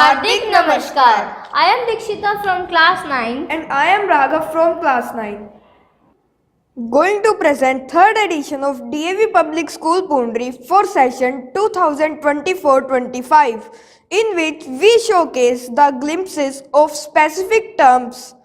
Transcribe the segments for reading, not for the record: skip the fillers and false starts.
Hardik Namaskar. I am Dikshita from class 9. And I am Raghav from class 9. Going to present third edition of DAV Public School Pundri for session 2024-25, in which we showcase the glimpses of specific terms.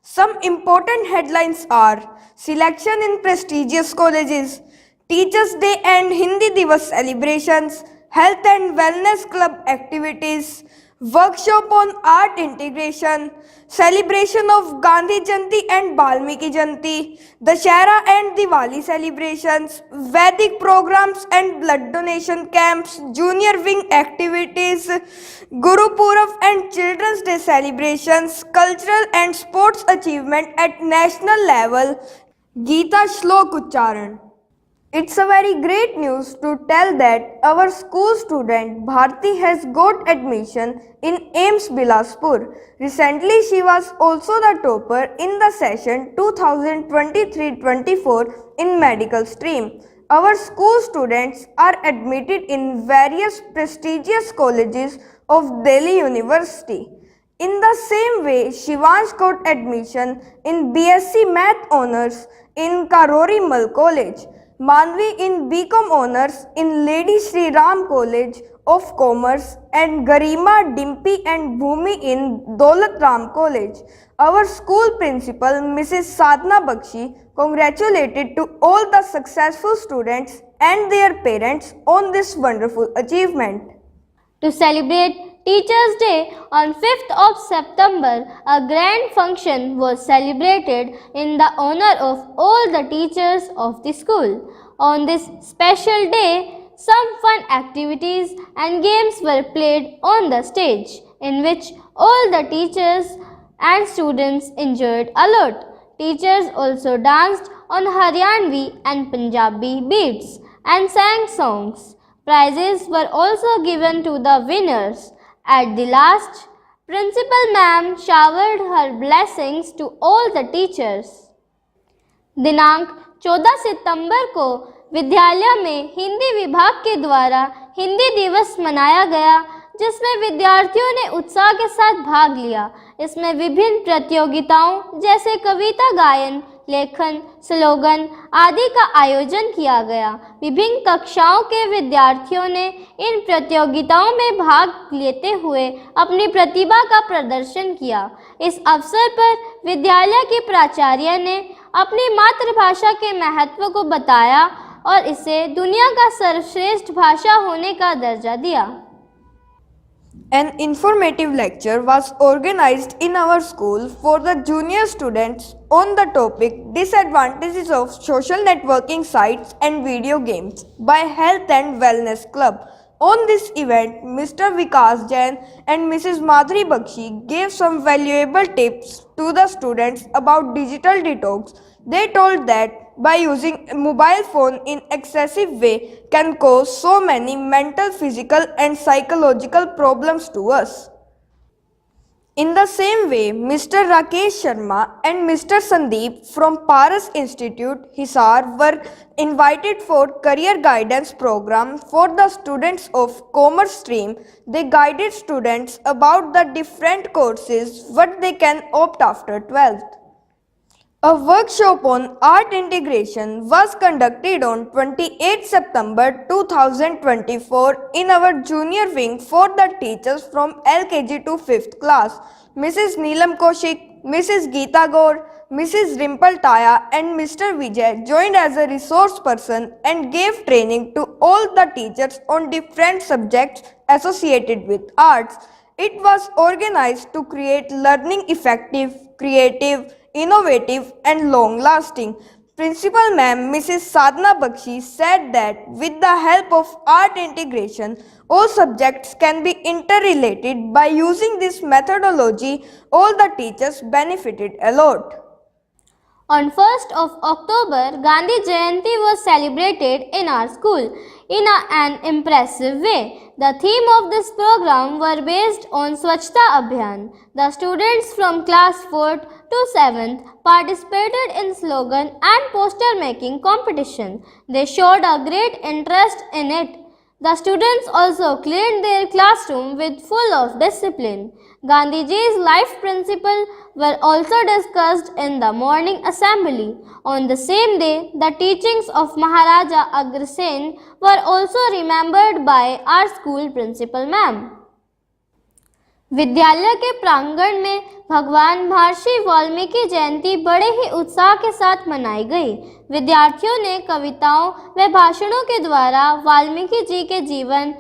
Some important headlines are selection in prestigious colleges, Teachers' Day and Hindi Divas celebrations, health and wellness club activities, workshop on art integration, celebration of Gandhi Jayanti and Balmiki Jayanti, Dashera and Diwali celebrations, Vedic programs and blood donation camps, junior wing activities, Guru Purab and Children's Day celebrations, cultural and sports achievement at national level, Geeta Shlok Uchcharan. It's a very great news to tell that our school student Bharti has got admission in AIMS Bilaspur. Recently, she was also the topper in the session 2023-24 in medical stream. Our school students are admitted in various prestigious colleges of Delhi University. In the same way, Shivansh got admission in BSc Math Honours in Karori Mal College. Manvi in BCom Honours in Lady Shri Ram College of Commerce and Garima, Dimpy and Bhumi in Daulat Ram College. Our school principal, Mrs. Sadhna Bakshi, congratulated to all the successful students and their parents on this wonderful achievement. To celebrate Teachers' Day on 5th of September, a grand function was celebrated in the honor of all the teachers of the school. On this special day, some fun activities and games were played on the stage, in which all the teachers and students enjoyed a lot. Teachers also danced on Haryanvi and Punjabi beats and sang songs. Prizes were also given to the winners. At the last, Principal Ma'am showered her blessings to all the teachers. दिनांक 14 सितंबर को विद्यालय में हिंदी विभाग के द्वारा हिंदी दिवस मनाया गया, जिसमें विद्यार्थियों ने उत्साह के साथ भाग लिया। इसमें विभिन्न प्रतियोगिताओं जैसे कविता गायन, लेखन, स्लोगन आदि का आयोजन किया गया। विभिन्न कक्षाओं के विद्यार्थियों ने इन प्रतियोगिताओं में भाग लेते हुए अपनी प्रतिभा का प्रदर्शन किया। इस अवसर पर विद्यालय के प्राचार्य ने अपनी मातृभाषा के महत्व को बताया और इसे दुनिया का सर्वश्रेष्ठ भाषा होने का दर्जा दिया। An informative lecture was organized in our school for the junior students on the topic Disadvantages of Social Networking Sites and Video Games by Health and Wellness Club. On this event, Mr. Vikas Jain and Mrs. Madhuri Bakshi gave some valuable tips to the students about digital detox. They told that by using a mobile phone in excessive way can cause so many mental, physical and psychological problems to us. In the same way, Mr. Rakesh Sharma and Mr. Sandeep from Paras Institute, Hisar were invited for career guidance program for the students of commerce stream. They guided students about the different courses what they can opt after 12th. A workshop on art integration was conducted on 28 September 2024 in our junior wing for the teachers from LKG to 5th class. Mrs. Neelam Kaushik, Mrs. Geeta Gaur, Mrs. Rimple Taya and Mr. Vijay joined as a resource person and gave training to all the teachers on different subjects associated with arts. It was organized to create learning effective, creative, innovative and long-lasting. Principal Ma'am Mrs. Sadhna Bakshi said that with the help of art integration, all subjects can be interrelated. By using this methodology, all the teachers benefited a lot. On 1st of October, Gandhi Jayanti was celebrated in our school in an impressive way. The theme of this program were based on Swachhta Abhiyan. The students from class 4th to 7th participated in slogan and poster making competition. They showed a great interest in it. The students also cleaned their classroom with full of discipline. Gandhiji's life principles were also discussed in the morning assembly. On the same day, the teachings of Maharaja Agrasen were also remembered by our school principal ma'am. विद्यालय के प्रांगण में भगवान महर्षि वाल्मीकि जयंती बड़े ही उत्साह के साथ मनाई गई। विद्यार्थियों ने कविताओं व भाषणों के द्वारा वाल्मीकि जी के जीवन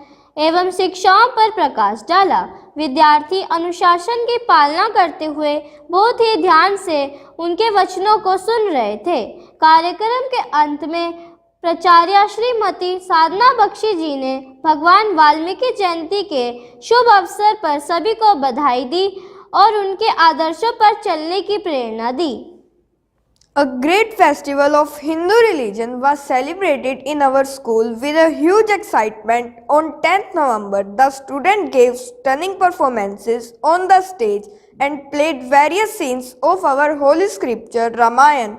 एवं शिक्षाओं पर प्रकाश डाला। विद्यार्थी अनुशासन की पालना करते हुए बहुत ही ध्यान से उनके वचनों को सुन रहे थे। कार्यक्रम के अंत में प्राचार्य श्रीमती साधना बख्शी जी ने भगवान वाल्मीकि जयंती के शुभ अवसर पर सभी को बधाई दी और उनके आदर्शों पर चलने की प्रेरणा दी। A great festival of Hindu religion was celebrated in our school with a huge excitement. On 10th November, the students gave stunning performances on the stage and played various scenes of our holy scripture Ramayana.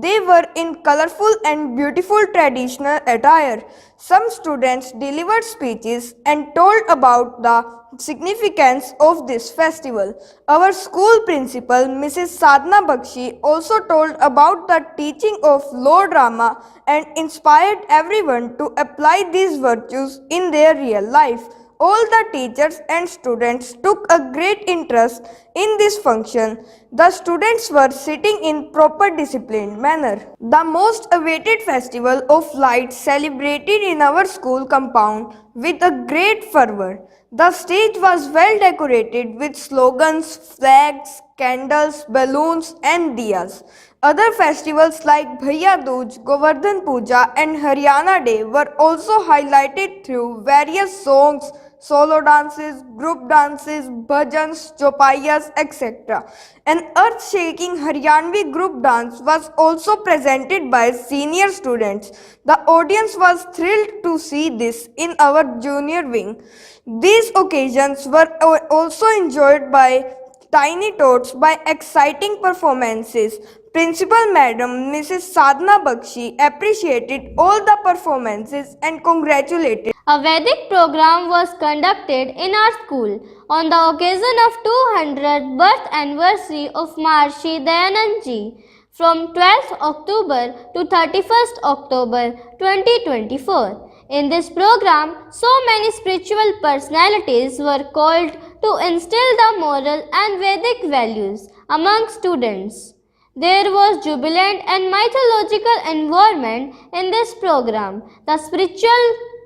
They were in colorful and beautiful traditional attire. Some students delivered speeches and told about the significance of this festival. Our school principal, Mrs. Sadhana Bakshi, also told about the teaching of Lord Rama and inspired everyone to apply these virtues in their real life. All the teachers and students took a great interest in this function. The students were sitting in proper disciplined manner. The most awaited festival of lights celebrated in our school compound with a great fervor. The stage was well decorated with slogans, flags, candles, balloons and diyas. Other festivals like Bhaiya Dooj, Govardhan Puja and Haryana Day were also highlighted through various songs, solo dances, group dances, bhajans, chopaias, etc. An earth-shaking Haryanvi group dance was also presented by senior students. The audience was thrilled to see this in our junior wing. These occasions were also enjoyed by tiny tots by exciting performances. Principal Madam Mrs. Sadhana Bakshi appreciated all the performances and congratulated. A Vedic program was conducted in our school on the occasion of 200th birth anniversary of Maharshi Dayanand Ji from 12th October to 31st October 2024. In this program, so many spiritual personalities were called to instill the moral and Vedic values among students. There was jubilant and mythological environment in this program. The spiritual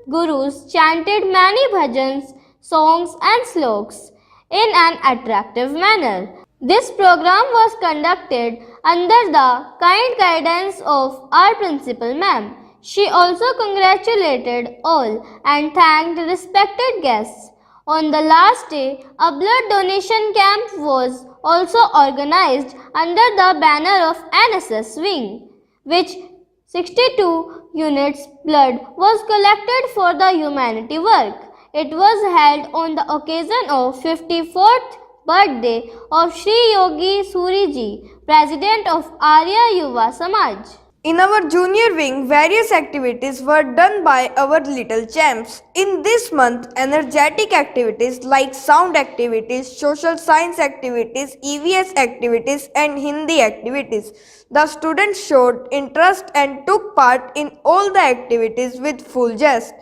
gurus chanted many bhajans, songs and slokas in an attractive manner. This program was conducted under the kind guidance of our principal ma'am. She also congratulated all and thanked respected guests. On the last day, a blood donation camp was also organized under the banner of NSS wing, which 62 units blood was collected for the humanity work. It was held on the occasion of 54th birthday of Sri Yogi Suri Ji, President of Arya Yuva Samaj. In our junior wing, various activities were done by our little champs. In this month, energetic activities like sound activities, social science activities, EVS activities and Hindi activities. The students showed interest and took part in all the activities with full zest.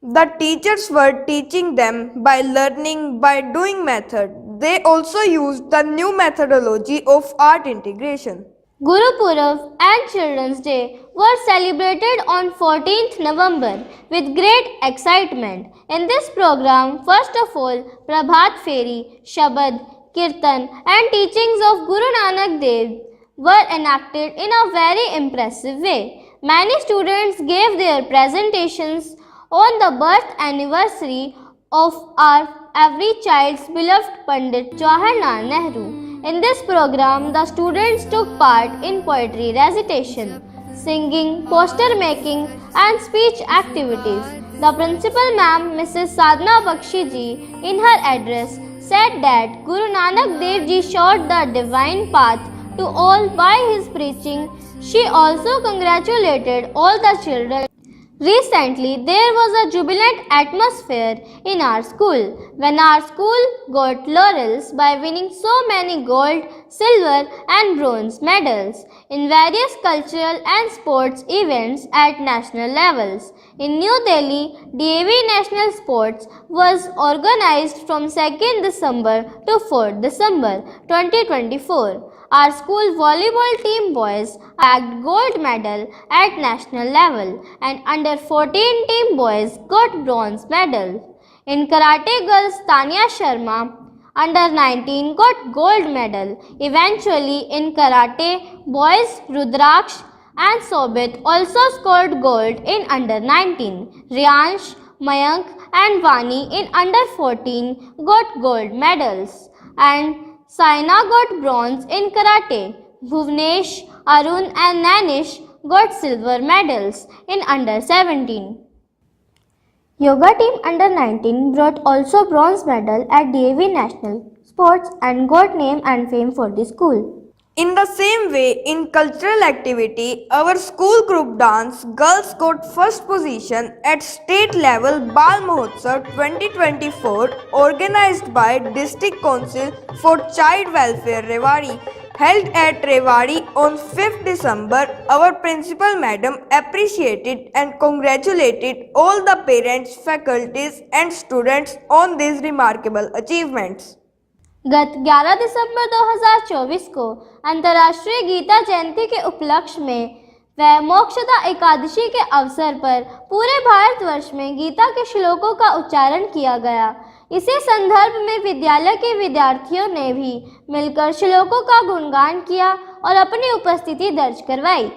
The teachers were teaching them by learning by doing method. They also used the new methodology of art integration. Guru Purav and Children's Day were celebrated on 14th November with great excitement. In this program, first of all, Prabhat Feri, Shabad, Kirtan and teachings of Guru Nanak Dev were enacted in a very impressive way. Many students gave their presentations on the birth anniversary of our every child's beloved Pandit Jawaharlal Nehru. In this program, the students took part in poetry recitation, singing, poster making and speech activities. The principal ma'am, Mrs. Sadhana Bakshi Ji, in her address said that Guru Nanak Dev Ji showed the divine path to all by his preaching. She also congratulated all the children. Recently, there was a jubilant atmosphere in our school when our school got laurels by winning so many gold, silver, and bronze medals in various cultural and sports events at national levels. In New Delhi, DAV National Sports was organized from 2nd December to 4th December 2024. Our school volleyball team boys bagged gold medal at national level and under 14 team boys got bronze medal. In karate girls, Tanya Sharma under 19 got gold medal. Eventually in karate boys, Rudraksh and Sobit also scored gold in under 19. Riyansh, Mayank and Vani in under 14 got gold medals. And Saina got bronze in karate. Bhuvnesh, Arun and Nanish got silver medals in under 17. Yoga team under 19 brought also bronze medal at DAV National Sports and got name and fame for the school. In the same way, in cultural activity, our school group dance girls got first position at state level Bal Mahotsav 2024 organized by District Council for Child Welfare Rewari held at Rewari on 5th December. Our principal madam appreciated and congratulated all the parents, faculties and students on these remarkable achievements. गत 11 दिसंबर 2024 को अंतर्राष्ट्रीय गीता जयंती के उपलक्ष्य में व मोक्षदा एकादशी के अवसर पर पूरे भारतवर्ष में गीता के श्लोकों का उच्चारण किया गया। इसी संदर्भ में विद्यालय के विद्यार्थियों ने भी मिलकर श्लोकों का गुणगान किया और अपनी उपस्थिति दर्ज करवाई।